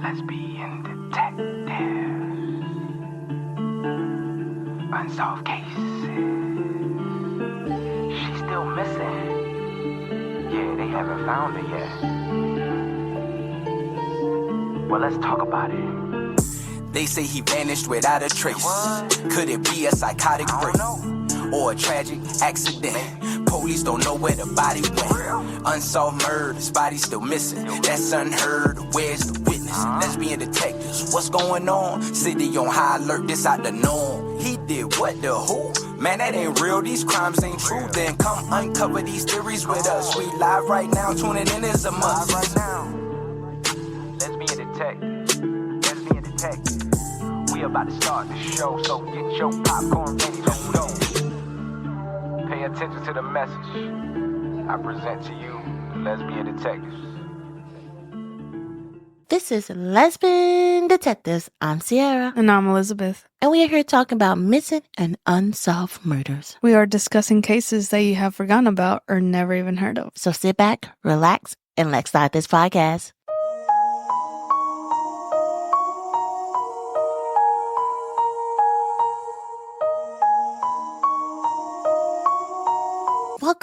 Lesbian Detectives. Unsolved cases. She's still missing. Yeah, they haven't found her yet. Well, let's talk about it. They say he vanished without a trace. What? Could it be a psychotic break? Or a tragic accident? Police don't know where the body went. Unsolved murders, body still missing. That's unheard. Where's the witness? Lesbian detectives, what's going on? City on high alert, this out the norm. He did what, the who? Man, that ain't real, these crimes ain't true. Then come uncover these theories with us. We live right now, tuning in is a must. Right now. Lesbian Detectives. Lesbian Detectives. We about to start the show, so get your popcorn ready, let's go. Pay attention to the message I present to you, the Lesbian Detectives. This is Lesbian Detectives. I'm Sierra. And I'm Elizabeth. And we are here talking about missing and unsolved murders. We are discussing cases that you have forgotten about or never even heard of. So sit back, relax, and let's start this podcast.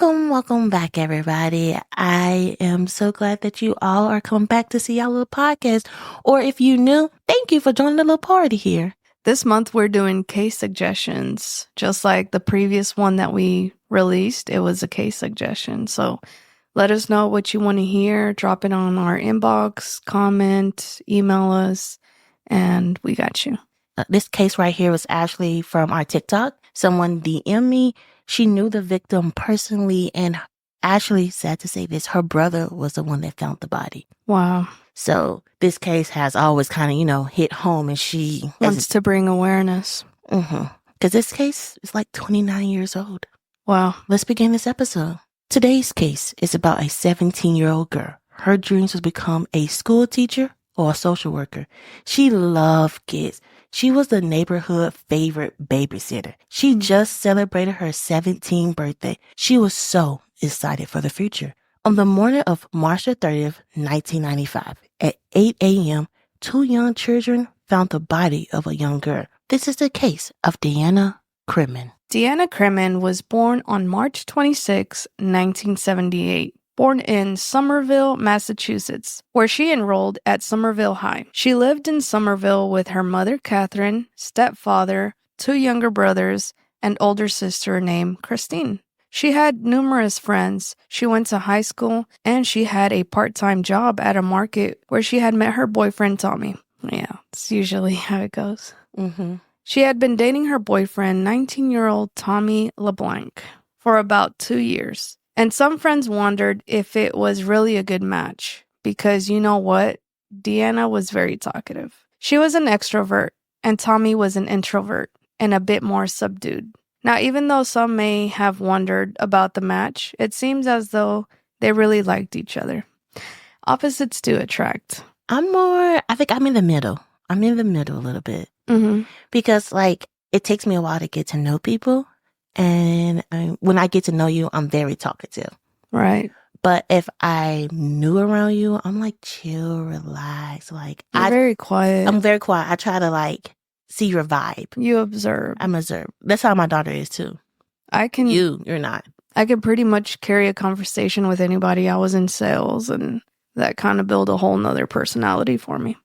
Welcome back, everybody. I am so glad that you all are coming back to see our little podcast. Or if you new, thank you for joining the little party here. This month we're doing case suggestions. Just like the previous one that we released, it was a case suggestion. So let us know what you want to hear. Drop it on our inbox, comment, email us, and we got you. This case right here was actually from our TikTok. Someone DM'd me. She knew the victim personally, and actually, sad to say this, her brother was the one that found the body. Wow. So this case has always kind of, hit home, and she Wants to bring awareness. Because this case is like 29 years old. Wow. Let's begin this episode. Today's case is about a 17-year-old girl. Her dreams was become a school teacher or a social worker. She loved kids. She was the neighborhood favorite babysitter. She just celebrated her 17th birthday. She was so excited for the future. On the morning of March 30th, 1995, at 8 a.m., two young children found the body of a young girl. This is the case of Deanna Cremin. Deanna Cremin was born on March 26, 1978. Born in Somerville, Massachusetts, where she enrolled at Somerville High. She lived in Somerville with her mother, Catherine, stepfather, two younger brothers, and older sister named Christine. She had numerous friends. She went to high school, and she had a part-time job at a market where she had met her boyfriend, Tommy. Yeah, it's usually how it goes. She had been dating her boyfriend, 19-year-old Tommy LeBlanc, for about 2 years. And some friends wondered if it was really a good match because you know what? Deanna was very talkative. She was an extrovert and Tommy was an introvert and a bit more subdued. Now, even though some may have wondered about the match, it seems as though they really liked each other. Opposites do attract. I think I'm in the middle. I'm in the middle a little bit. Because it takes me a while to get to know people. And when I get to know you, I'm very talkative. Right. But if I knew around you, I'm chill, relax. You're very quiet. I'm very quiet. I try to see your vibe. You observe. I'm observed. That's how my daughter is too. You're not. I could pretty much carry a conversation with anybody. I was in sales and that kind of built a whole nother personality for me.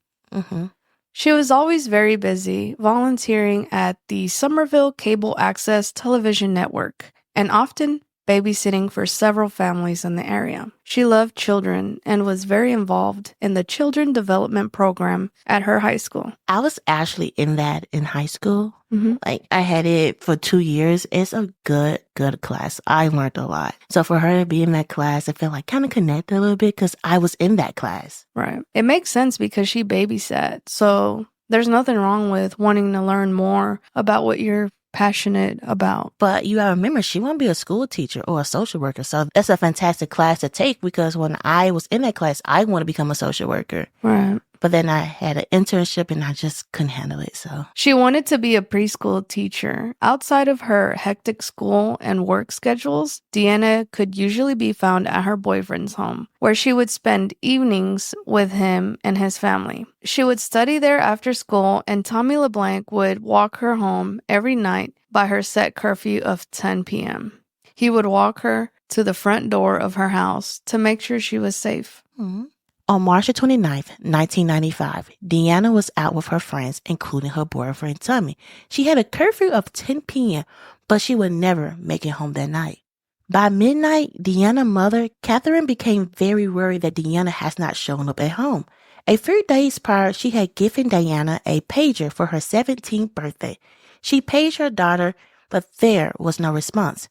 She was always very busy, volunteering at the Somerville Cable Access Television Network, and often babysitting for several families in the area. She loved children and was very involved in the Children Development Program at her high school. I was actually in that in high school. I had it for 2 years. It's a good class. I learned a lot. So for her to be in that class, I feel kind of connected a little bit because I was in that class. Right. It makes sense because she babysat. So there's nothing wrong with wanting to learn more about what you're passionate about. But you gotta remember, she won't be a school teacher or a social worker. So that's a fantastic class to take because when I was in that class, I want to become a social worker. Right. But then I had an internship and I just couldn't handle it. So She wanted to be a preschool teacher. Outside of her hectic school and work schedules, Deanna could usually be found at her boyfriend's home, where she would spend evenings with him and his family. She would study there after school, and Tommy LeBlanc would walk her home every night by her set curfew of 10 p.m. He would walk her to the front door of her house to make sure she was safe. On March 29th, 1995, Deanna was out with her friends, including her boyfriend, Tommy. She had a curfew of 10 p.m., but she would never make it home that night. By midnight, Deanna's mother, Catherine, became very worried that Deanna has not shown up at home. A few days prior, she had given Deanna a pager for her 17th birthday. She paged her daughter, but there was no response.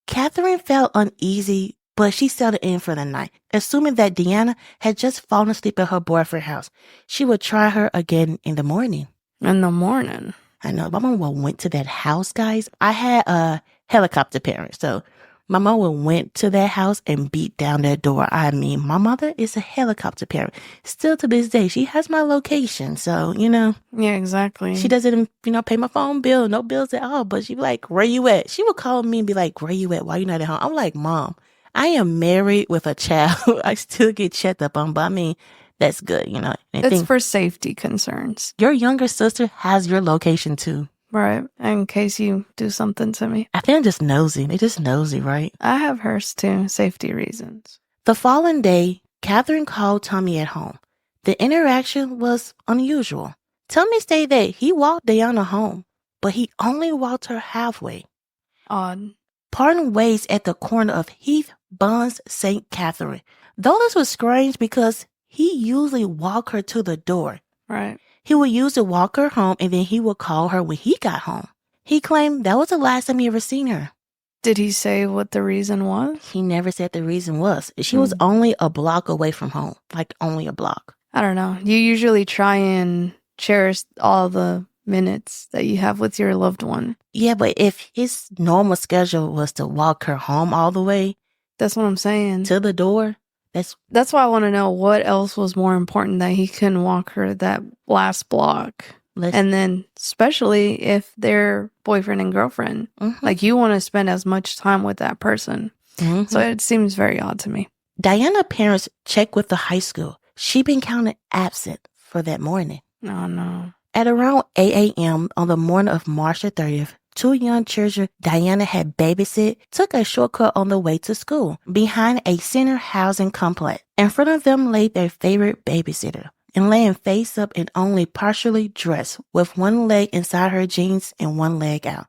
Catherine felt uneasy, but she settled in for the night, assuming that Deanna had just fallen asleep at her boyfriend's house. She would try her again in the morning. In the morning? I know. My mom went to that house, guys. I had a helicopter parent, so my mom went to that house and beat down that door. I mean, my mother is a helicopter parent. Still to this day, she has my location, so, Yeah, exactly. she doesn't, pay my phone bill, no bills at all, but she be like, where you at? She would call me and be like, where you at? Why you not at home? I'm like, Mom, I am married with a child. I still get checked up on, but I mean, that's good, It's for safety concerns. Your younger sister has your location too. Right, in case you do something to me. I think I'm just nosy. They're just nosy, right? I have hers too, safety reasons. The following day, Catherine called Tommy at home. The interaction was unusual. Tommy stated that he walked Deanna home, but he only walked her halfway. Odd. Parting ways at the corner of Heath, Buns, St. Catherine. Though this was strange because he usually walked her to the door. Right. He would use to walk her home, and then he would call her when he got home. He claimed that was the last time he ever seen her. Did he say what the reason was? He never said the reason was. She was only a block away from home, like only a block. I don't know. You usually try and cherish all the minutes that you have with your loved one. Yeah, but if his normal schedule was to walk her home all the way, that's what I'm saying, to the door, that's why I want to know what else was more important that he couldn't walk her that last block. And then especially if they're boyfriend and girlfriend, like you want to spend as much time with that person. So it seems very odd to me. Deanna's parents checked with the high school. She'd been counted absent for that morning. Oh, no. At around 8 a.m. on the morning of March the 30th, two young children Deanna had babysit took a shortcut on the way to school behind a senior housing complex. In front of them lay their favorite babysitter, and laying face up and only partially dressed with one leg inside her jeans and one leg out.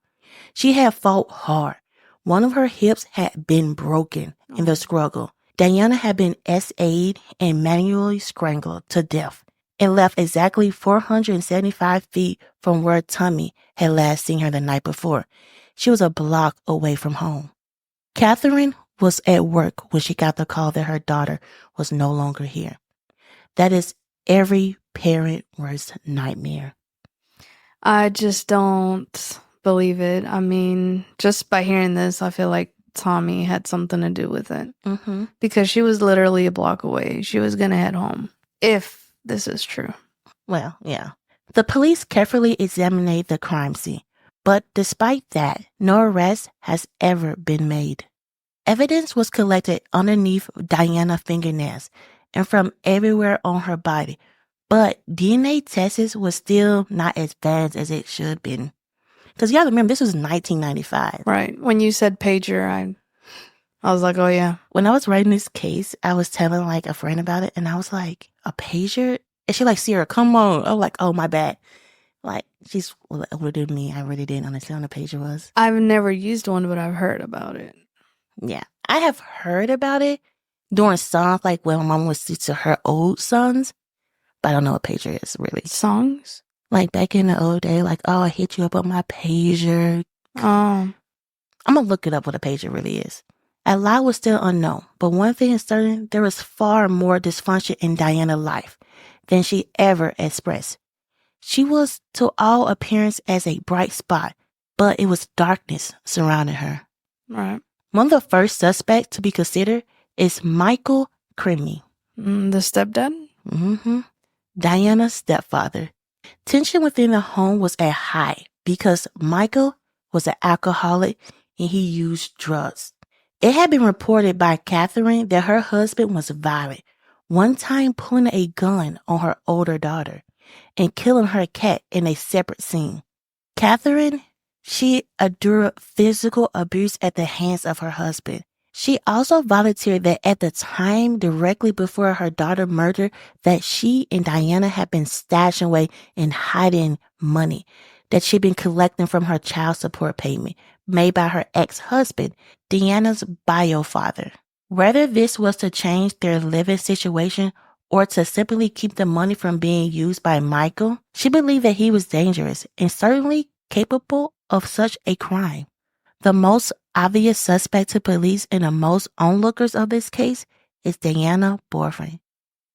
She had fought hard. One of her hips had been broken in the struggle. Deanna had been SA'd and manually strangled to death and left exactly 475 feet from where Tommy had last seen her the night before. She was a block away from home. Catherine was at work when she got the call that her daughter was no longer here. That is every parent's worst nightmare. I just don't believe it. I mean, just by hearing this, I feel like Tommy had something to do with it. Because she was literally a block away. She was going to head home, if this is true. Well, yeah. The police carefully examined the crime scene, but despite that, no arrest has ever been made. Evidence was collected underneath Deanna's fingernails and from everywhere on her body, but DNA tests was still not as advanced as it should have been. Because you gotta remember, this was 1995. Right. When you said pager, I was like, oh yeah. When I was writing this case, I was telling like a friend about it, and I was like, a pager? And she like, Sierra, come on. I was like, oh, my bad. Like, she's older than me. I really didn't understand what a pager was. I've never used one, but I've heard about it. Yeah. I have heard about it during songs, like when my mom would see to her old sons, but I don't know what pager is, really. Songs? Like back in the old day, like, oh, I hit you up on my pager. Oh. I'm going to look it up what a pager really is. A lot was still unknown, but one thing is certain, there was far more dysfunction in Deanna's life than she ever expressed. She was, to all appearance, as a bright spot, but it was darkness surrounding her. Right. One of the first suspects to be considered is Michael Cremin. The stepdad? Diana's stepfather. Tension within the home was at high because Michael was an alcoholic and he used drugs. It had been reported by Catherine that her husband was violent, one time pulling a gun on her older daughter and killing her cat in a separate scene. Catherine, she endured physical abuse at the hands of her husband. She also volunteered that at the time directly before her daughter murder that she and Diana had been stashing away and hiding money that she'd been collecting from her child support payment made by her ex-husband, Deanna's bio father. Whether this was to change their living situation or to simply keep the money from being used by Michael, she believed that he was dangerous and certainly capable of such a crime. The most obvious suspect to police and the most onlookers of this case is Deanna's boyfriend.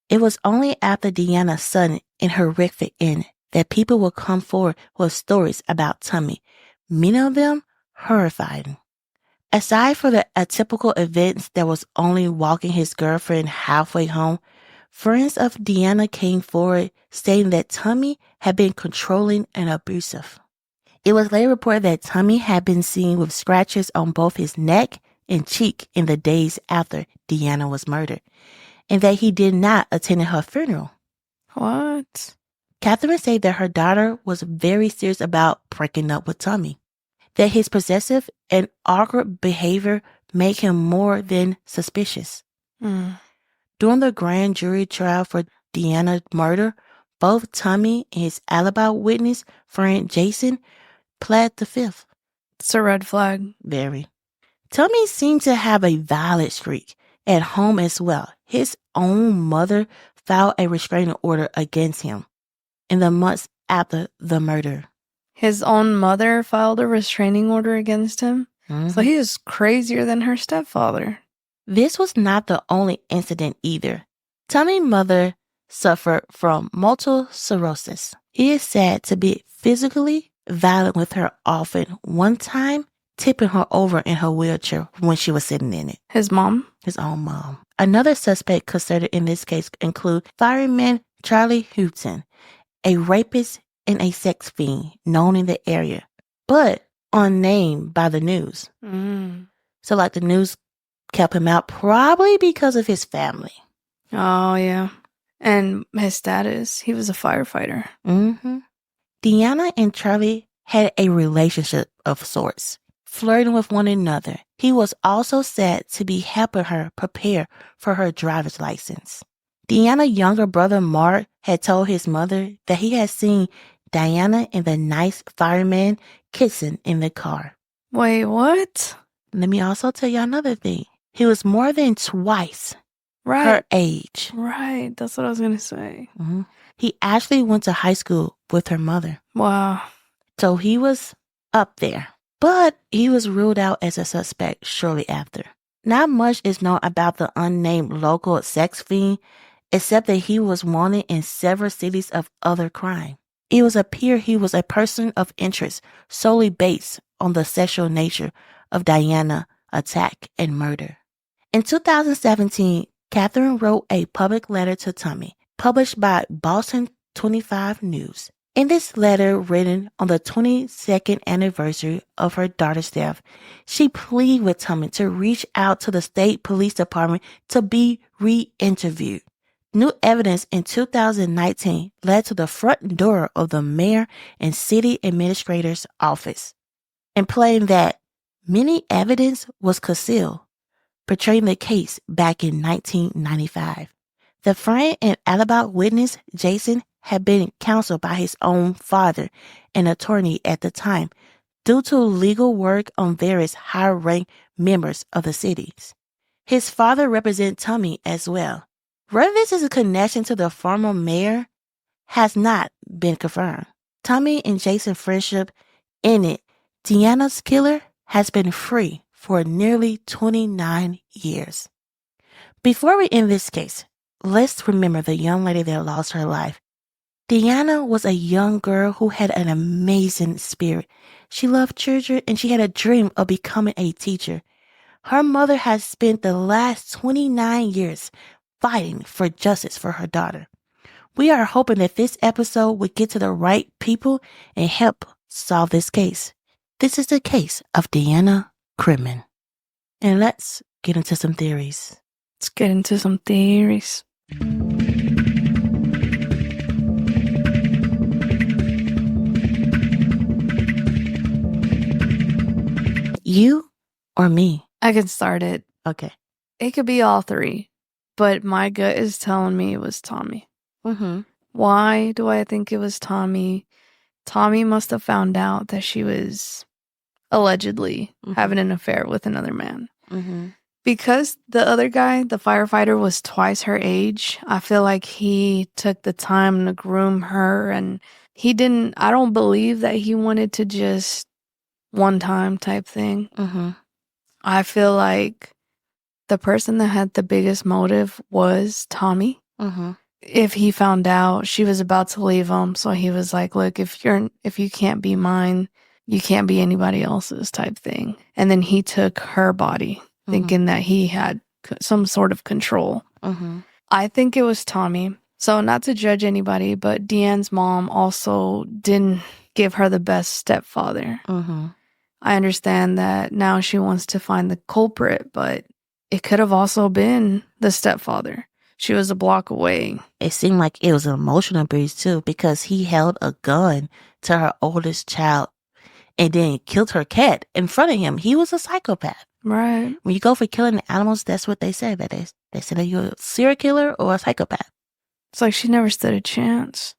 It was only after Deanna's sudden and horrific end that people would come forward with stories about Tommy, many of them horrifying. Aside from the atypical events that was only walking his girlfriend halfway home, friends of Deanna came forward stating that Tommy had been controlling and abusive. It was later reported that Tommy had been seen with scratches on both his neck and cheek in the days after Deanna was murdered, and that he did not attend her funeral. What? Catherine said that her daughter was very serious about breaking up with Tommy, that his possessive and awkward behavior made him more than suspicious. During the grand jury trial for Deanna's murder, both Tommy and his alibi witness, friend Jason, pled the fifth. It's a red flag. Very. Tommy seemed to have a violent streak at home as well. His own mother filed a restraining order against him in the months after the murder. His own mother filed a restraining order against him? So he is crazier than her stepfather. This was not the only incident either. Tommy's mother suffered from multiple sclerosis. He is said to be physically violent with her often, one time tipping her over in her wheelchair when she was sitting in it. His mom? His own mom. Another suspect considered in this case include fireman Charlie Houghton, a rapist and a sex fiend known in the area, but unnamed by the news. So like the news kept him out probably because of his family. Oh, yeah. And his status, he was a firefighter. Deanna and Charlie had a relationship of sorts, flirting with one another. He was also said to be helping her prepare for her driver's license. Deanna's younger brother Mark had told his mother that he had seen Diana and the nice fireman kissing in the car. Wait, what? Let me also tell you another thing. He was more than twice her age. Right, that's what I was going to say. He actually went to high school with her mother. Wow. So he was up there. But he was ruled out as a suspect shortly after. Not much is known about the unnamed local sex fiend, except that he was wanted in several cities of other crime. It was appear he was a person of interest solely based on the sexual nature of Diana's attack and murder. In 2017, Catherine wrote a public letter to Tommy, published by Boston 25 News. In this letter, written on the 22nd anniversary of her daughter's death, she pleaded with Tommy to reach out to the state police department to be re-interviewed. New evidence in 2019 led to the front door of the mayor and city administrator's office, implying that many evidence was concealed, portraying the case back in 1995. The friend and alibi witness, Jason, had been counseled by his own father, an attorney at the time, due to legal work on various high-ranked members of the cities. His father represented Tommy as well. Whether this is a connection to the former mayor has not been confirmed. Tommy and Jason's friendship ended. Deanna's killer has been free for nearly 29 years. Before we end this case, let's remember the young lady that lost her life. Deanna was a young girl who had an amazing spirit. She loved children and she had a dream of becoming a teacher. Her mother has spent the last 29 years fighting for justice for her daughter. We are hoping that this episode would get to the right people and help solve this case. This is the case of Deanna Cremin. And let's get into some theories. Let's get into some theories. You or me? I can start it. Okay. It could be all three, but my gut is telling me it was Tommy. Mm-hmm. Why do I think it was Tommy? Tommy must have found out that she was allegedly having an affair with another man. Mm-hmm. Because the other guy, the firefighter, was twice her age, I feel like he took the time to groom her, and I don't believe that he wanted to just one time type thing. Mm-hmm. I feel like the person that had the biggest motive was Tommy. Mm-hmm. If he found out she was about to leave him, so he was like, look, if you can't be mine, you can't be anybody else's type thing. And then he took her body, thinking that he had some sort of control. Mm-hmm. I think it was Tommy. So not to judge anybody, but Deanne's mom also didn't give her the best stepfather. Mm-hmm. I understand that now she wants to find the culprit, but it could have also been the stepfather. She was a block away. It seemed like it was an emotional abuse too, because he held a gun to her oldest child and then killed her cat in front of him. He was a psychopath. Right. When you go for killing animals, that's what they say. That is, they say that you're a serial killer or a psychopath. It's like she never stood a chance.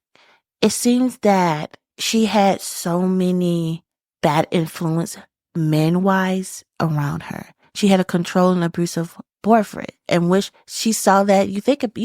It seems that she had so many bad influence men-wise around her. She had a controlling, abusive boyfriend, in which she saw that you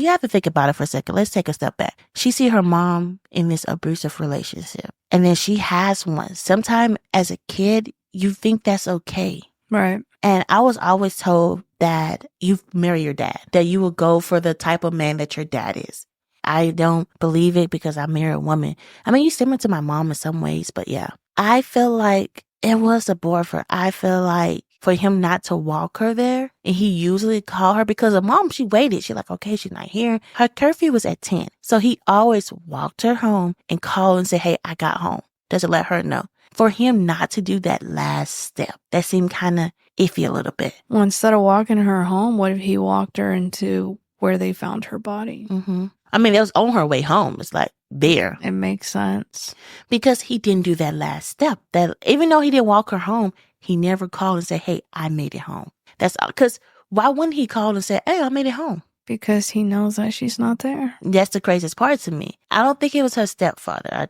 have to think about it for a second. Let's take a step back. She see her mom in this abusive relationship, and then she has one. Sometime as a kid, you think that's okay. Right. And I was always told that you marry your dad, that you will go for the type of man that your dad is. I don't believe it because I married a woman. I mean, you're similar to my mom in some ways, but yeah. I feel like it was a boyfriend. I feel like for him not to walk her there, and he usually called her because her mom, she waited. She's like, okay, she's not here. Her curfew was at 10. So he always walked her home and called and said, hey, I got home. Just to let her know. For him not to do that last step, that seemed kind of iffy a little bit. Well, instead of walking her home, what if he walked her into where they found her body? Mm-hmm. I mean, it was on her way home. It's like there. It makes sense. Because he didn't do that last step. That even though he didn't walk her home, he never called and said, hey, I made it home. That's because why wouldn't he call and say, hey, I made it home? Because he knows that she's not there. That's the craziest part to me. I don't think it was her stepfather. I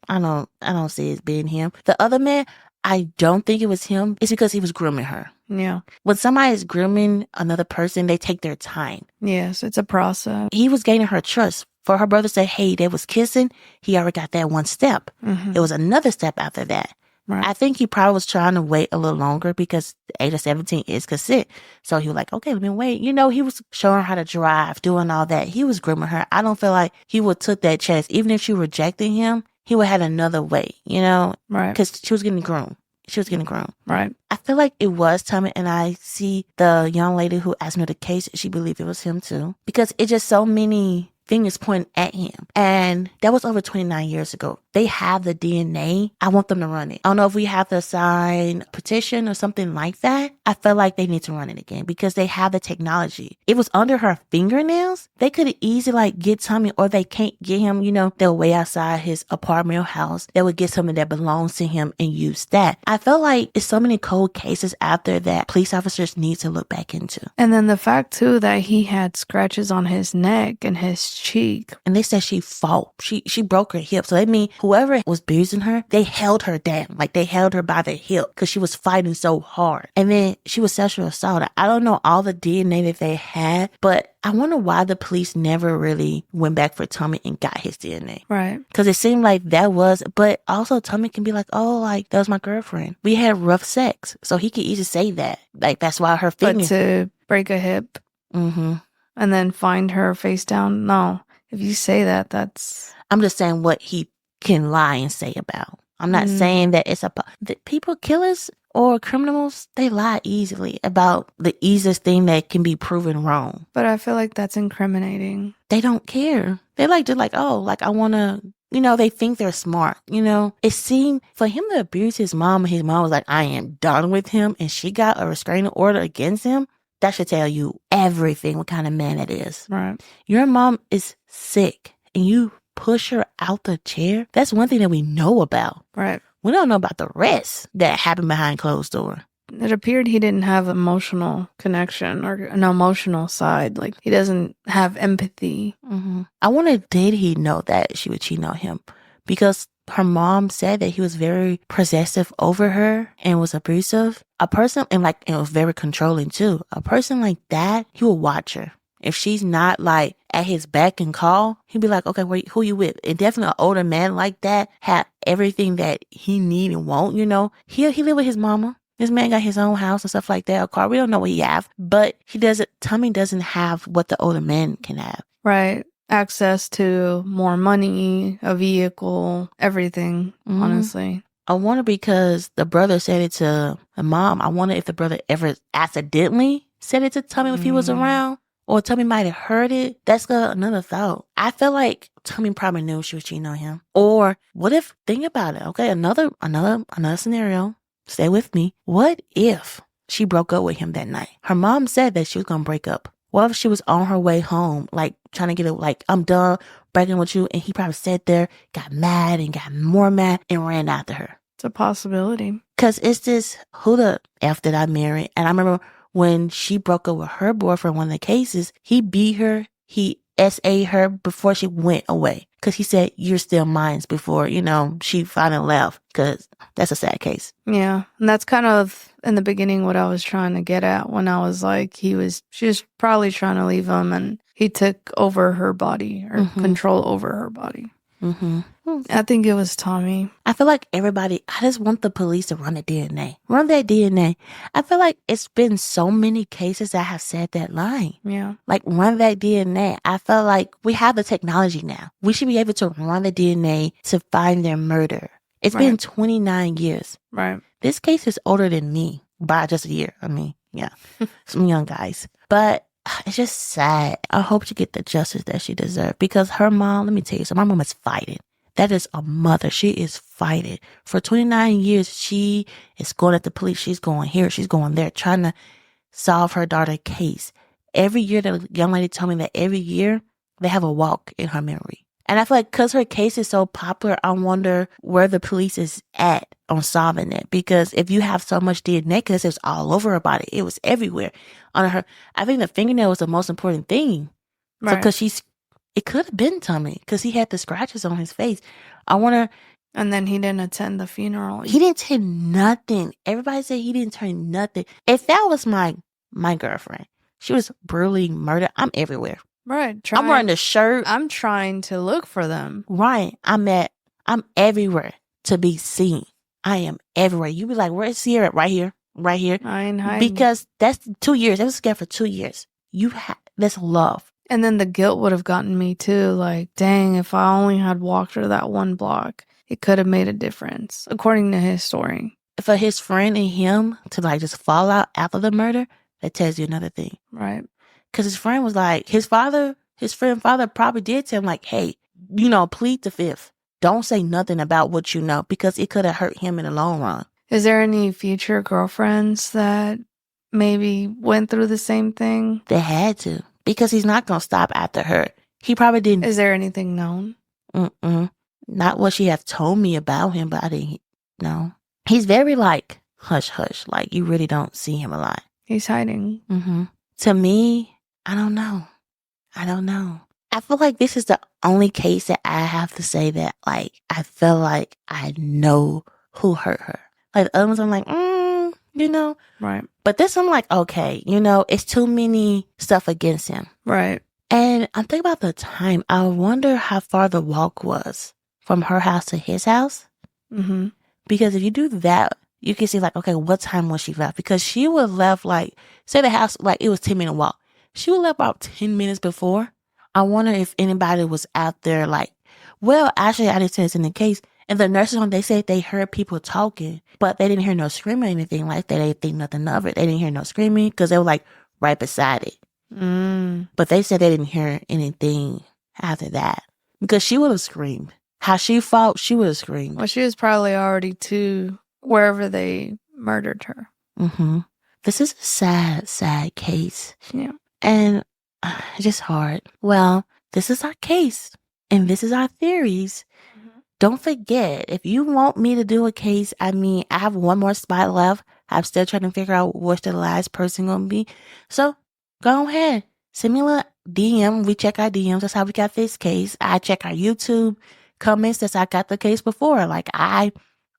don't see it being him. The other man, I don't think it was him. It's because he was grooming her. Yeah. When somebody is grooming another person, they take their time. Yes, it's a process. He was gaining her trust. For her brother to say, hey, they was kissing, he already got that one step. Mm-hmm. It was another step after that. Right. I think he probably was trying to wait a little longer because the age of 17 is consent. So he was like, okay, let me wait. You know, he was showing her how to drive, doing all that. He was grooming her. I don't feel like he would took that chance. Even if she rejected him, he would have had another way, you know? Right. Because she was getting groomed. She was getting groomed. Right. I feel like it was Tommy, and I see the young lady who asked me the case, she believed it was him too. Because it's just so many fingers pointing at him. And that was over 29 years ago. They have the DNA. I want them to run it. I don't know if we have to sign a petition or something like that. I feel like they need to run it again because they have the technology. It was under her fingernails. They could easily get Tommy, or they can't get him, you know, they'll way outside his apartment or house. They would get something that belongs to him and use that. I feel like it's so many cold cases out there that police officers need to look back into. And then the fact too that he had scratches on his neck and his cheek. And they said she fought. She broke her hip. So that means whoever was abusing her, they held her down. Like they held her by the hip because she was fighting so hard. And then she was sexually assaulted. I don't know all the DNA that they had, but I wonder why the police never really went back for Tommy and got his DNA. Right. Because it seemed like that was, but also Tommy can be like, oh, like that was my girlfriend. We had rough sex. So he could easily say that. Like that's why her But fingers. to break a hip and then find her face down, no. If you say that, that's... I'm just saying what he can lie and say about. I'm not saying that it's that people, killers or criminals, they lie easily about the easiest thing that can be proven wrong. But I feel like that's incriminating. They don't care. They're like, oh, like I want to, they think they're smart, It seemed for him to abuse his mom, and his mom was like, I am done with him, and she got a restraining order against him. That should tell you everything, what kind of man it is. Right. Your mom is sick, and you push her out the chair. That's one thing that we know about. Right. We don't know about the rest that happened behind closed door. It appeared he didn't have emotional connection or an emotional side. Like, he doesn't have empathy. Mm-hmm. I wonder, did he know that she was cheating on him? Because her mom said that he was very possessive over her and was abusive. A person, and was very controlling too. A person like that, he will watch her. If she's not like at his beck and call, he'd be like, okay, who you with? And definitely an older man like that have everything that he need and want, He live with his mama. This man got his own house and stuff like that, a car. We don't know what he have, but Tommy doesn't have what the older man can have. Right. Access to more money, a vehicle, everything, honestly. I wonder, because the brother said it to the mom. I wonder if the brother ever accidentally said it to Tommy if he was around. Or Tommy might have heard it. That's another thought. I feel like Tommy probably knew she was cheating on him. Or what if, think about it, okay? Another scenario. Stay with me. What if she broke up with him that night? Her mom said that she was going to break up. What if she was on her way home, like trying to get it, like, I'm done breaking with you. And he probably sat there, got mad and got more mad and ran after her. It's a possibility. Because it's this, who the F did I marry? And I remember when she broke up with her boyfriend, one of the cases, he beat her, he SA'd her before she went away. Because he said, you're still mine, before, she finally left. Because that's a sad case. Yeah. And that's kind of, in the beginning, what I was trying to get at when I was like, she was probably trying to leave him, and he took over her body, or control over her body. Mm-hmm. I think it was Tommy. I feel like I just want the police to run the DNA. Run that DNA. I feel like it's been so many cases that have said that line. Yeah. Like, run that DNA. I feel like we have the technology now. We should be able to run the DNA to find their murder. It's been 29 years. Right. This case is older than me by just a year. I mean, yeah, some young guys. But it's just sad. I hope she get the justice that she deserves, because her mom, let me tell you, so my mom is fighting. That is a mother. She is fighting. For 29 years, she is going at the police. She's going here. She's going there, trying to solve her daughter's case. Every year, the young lady told me that every year they have a walk in her memory. And I feel like because her case is so popular, I wonder where the police is at on solving it. Because if you have so much DNA, because it was all over her body, it was everywhere on her. I think the fingernail was the most important thing. Right. So, because it could have been Tommy, because he had the scratches on his face. I wonder. And then he didn't attend the funeral. He didn't attend nothing. Everybody said he didn't turn nothing. If that was my girlfriend, she was brutally murdered. I'm everywhere. Right. I'm wearing the shirt. I'm trying to look for them. Right. I'm everywhere to be seen. I am everywhere. You be like, where is Sierra? Right here. Right here. I ain't hiding. Because that's 2 years. I was scared for 2 years. That's love. And then the guilt would have gotten me too. Like, dang, if I only had walked her that one block, it could have made a difference, according to his story. For his friend and him to just fall out after the murder, that tells you another thing. Right. Because his friend was like, his father probably did tell him, like, hey, plead the fifth. Don't say nothing about what you know, because it could have hurt him in the long run. Is there any future girlfriends that maybe went through the same thing? They had to, because he's not going to stop after her. He probably didn't. Is there anything known? Not what she has told me about him, but I didn't know. He's very hush hush. Like, you really don't see him a lot. He's hiding. To me, I don't know. I feel like this is the only case that I have to say that, I feel like I know who hurt her. Like, the other ones, I'm like, Right. But this, I'm like, okay, it's too many stuff against him. Right. And I'm thinking about the time. I wonder how far the walk was from her house to his house. Because if you do that, you can see, okay, what time was she left? Because she would have left, say the house, it was 10-minute walk. She would have left about 10 minutes before. I wonder if anybody was out there, well, actually, I didn't say this in the case. And the nursing home, they said they heard people talking, but they didn't hear no screaming or anything like that. They didn't think nothing of it. They didn't hear no screaming because they were like right beside it. But they said they didn't hear anything after that because she would have screamed. How she fought, she would have screamed. Well, she was probably already to wherever they murdered her. This is a sad, sad case. Yeah. And it's just hard. Well, this is our case and this is our theories. Don't forget, if you want me to do a case, I have one more spot left. I'm still trying to figure out what's the last person going to be. So go ahead. Send me a little DM. We check our DMs. That's how we got this case. I check our YouTube comments. That's how I got the case before. Like, I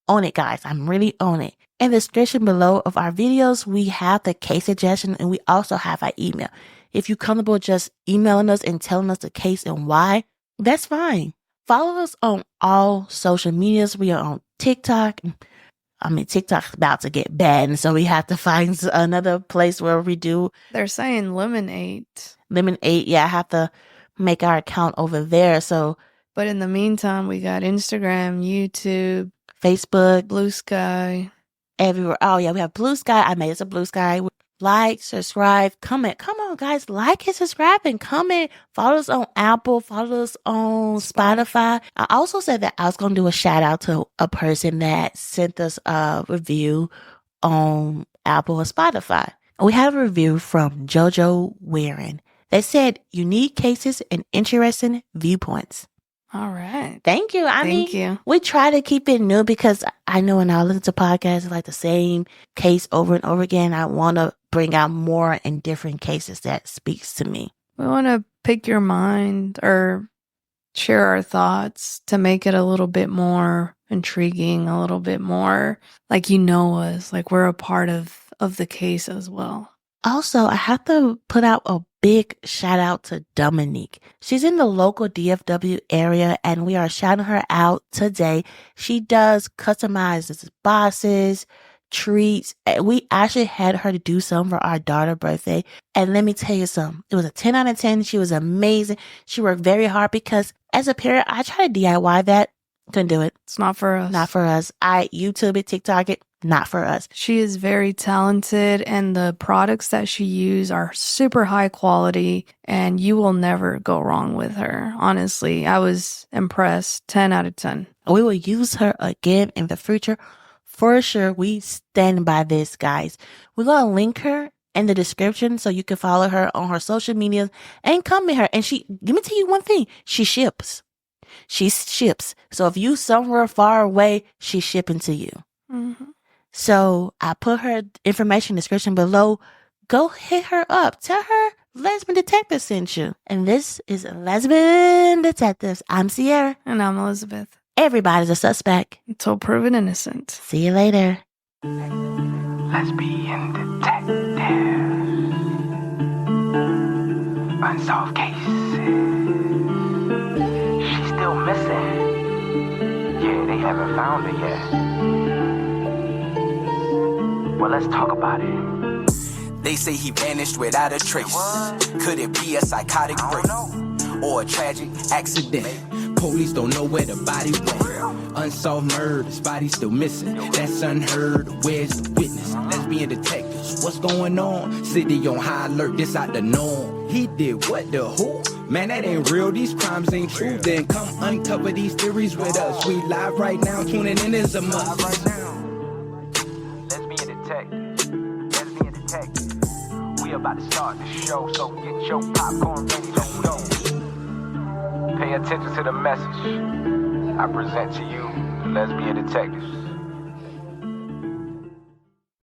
own it, guys. I'm really on it. In the description below of our videos, we have the case suggestion and we also have our email. If you're comfortable just emailing us and telling us the case and why, that's fine. Follow us on all social medias. We are on TikTok. TikTok's about to get banned, so we have to find another place where we do. They're saying illuminate. Yeah, I have to make our account over there. So, but in the meantime, we got Instagram, YouTube, Facebook, Blue Sky, everywhere. Oh yeah, we have Blue Sky. I made us a Blue Sky. Like, subscribe, comment. Come on, guys. Like and subscribe and comment. Follow us on Apple. Follow us on Spotify. I also said that I was going to do a shout out to a person that sent us a review on Apple or Spotify. We have a review from JoJo Warren. They said, unique cases and interesting viewpoints. All right. Thank you. Thank you. We try to keep it new because I know when I listen to podcasts, it's like the same case over and over again. I want to bring out more and different cases that speaks to me. We want to pick your mind or share our thoughts to make it a little bit more intriguing, a little bit more like you know us, like we're a part of the case as well. Also, I have to put out a big shout out to Dominque. She's in the local DFW area and we are shouting her out today. She does customized boxes, treats. We actually had her to do some for our daughter's birthday. And let me tell you something. It was a 10 out of 10. She was amazing. She worked very hard because as a parent, I tried to DIY that. Couldn't do it. It's not for us. Not for us. I YouTube it, TikTok it. Not for us. She is very talented and the products that she uses are super high quality and you will never go wrong with her. Honestly, I was impressed. 10 out of 10. We will use her again in the future. For sure, we stand by this, guys. We're going to link her in the description so you can follow her on her social media and comment her. And let me tell you one thing. She ships. She ships. So if you somewhere far away, she's shipping to you. So I put her information in the description below. Go hit her up. Tell her Lesbian Detectives sent you. And this is Lesbian Detectives. I'm Sierra. And I'm Elizabeth. Everybody's a suspect. Until proven innocent. See you later. Lesbian Detectives. Unsolved cases. She's still missing. Yeah, they haven't found her yet. Well, let's talk about it. They say he vanished without a trace. Could it be a psychotic break or a tragic accident? Police don't know where the body went. Unsolved murders, body still missing. That's unheard. Where's the witness? Lesbian detectives, what's going on? City on high alert, this out the norm. He did what, the who? Man, that ain't real, these crimes ain't true. Then come uncover these theories with us. We live right now, tuning in is a must. Lesbian Detectives. We about to start the show, so get your popcorn ready, let's go. Pay attention to the message I present to you, the Lesbian Detectives.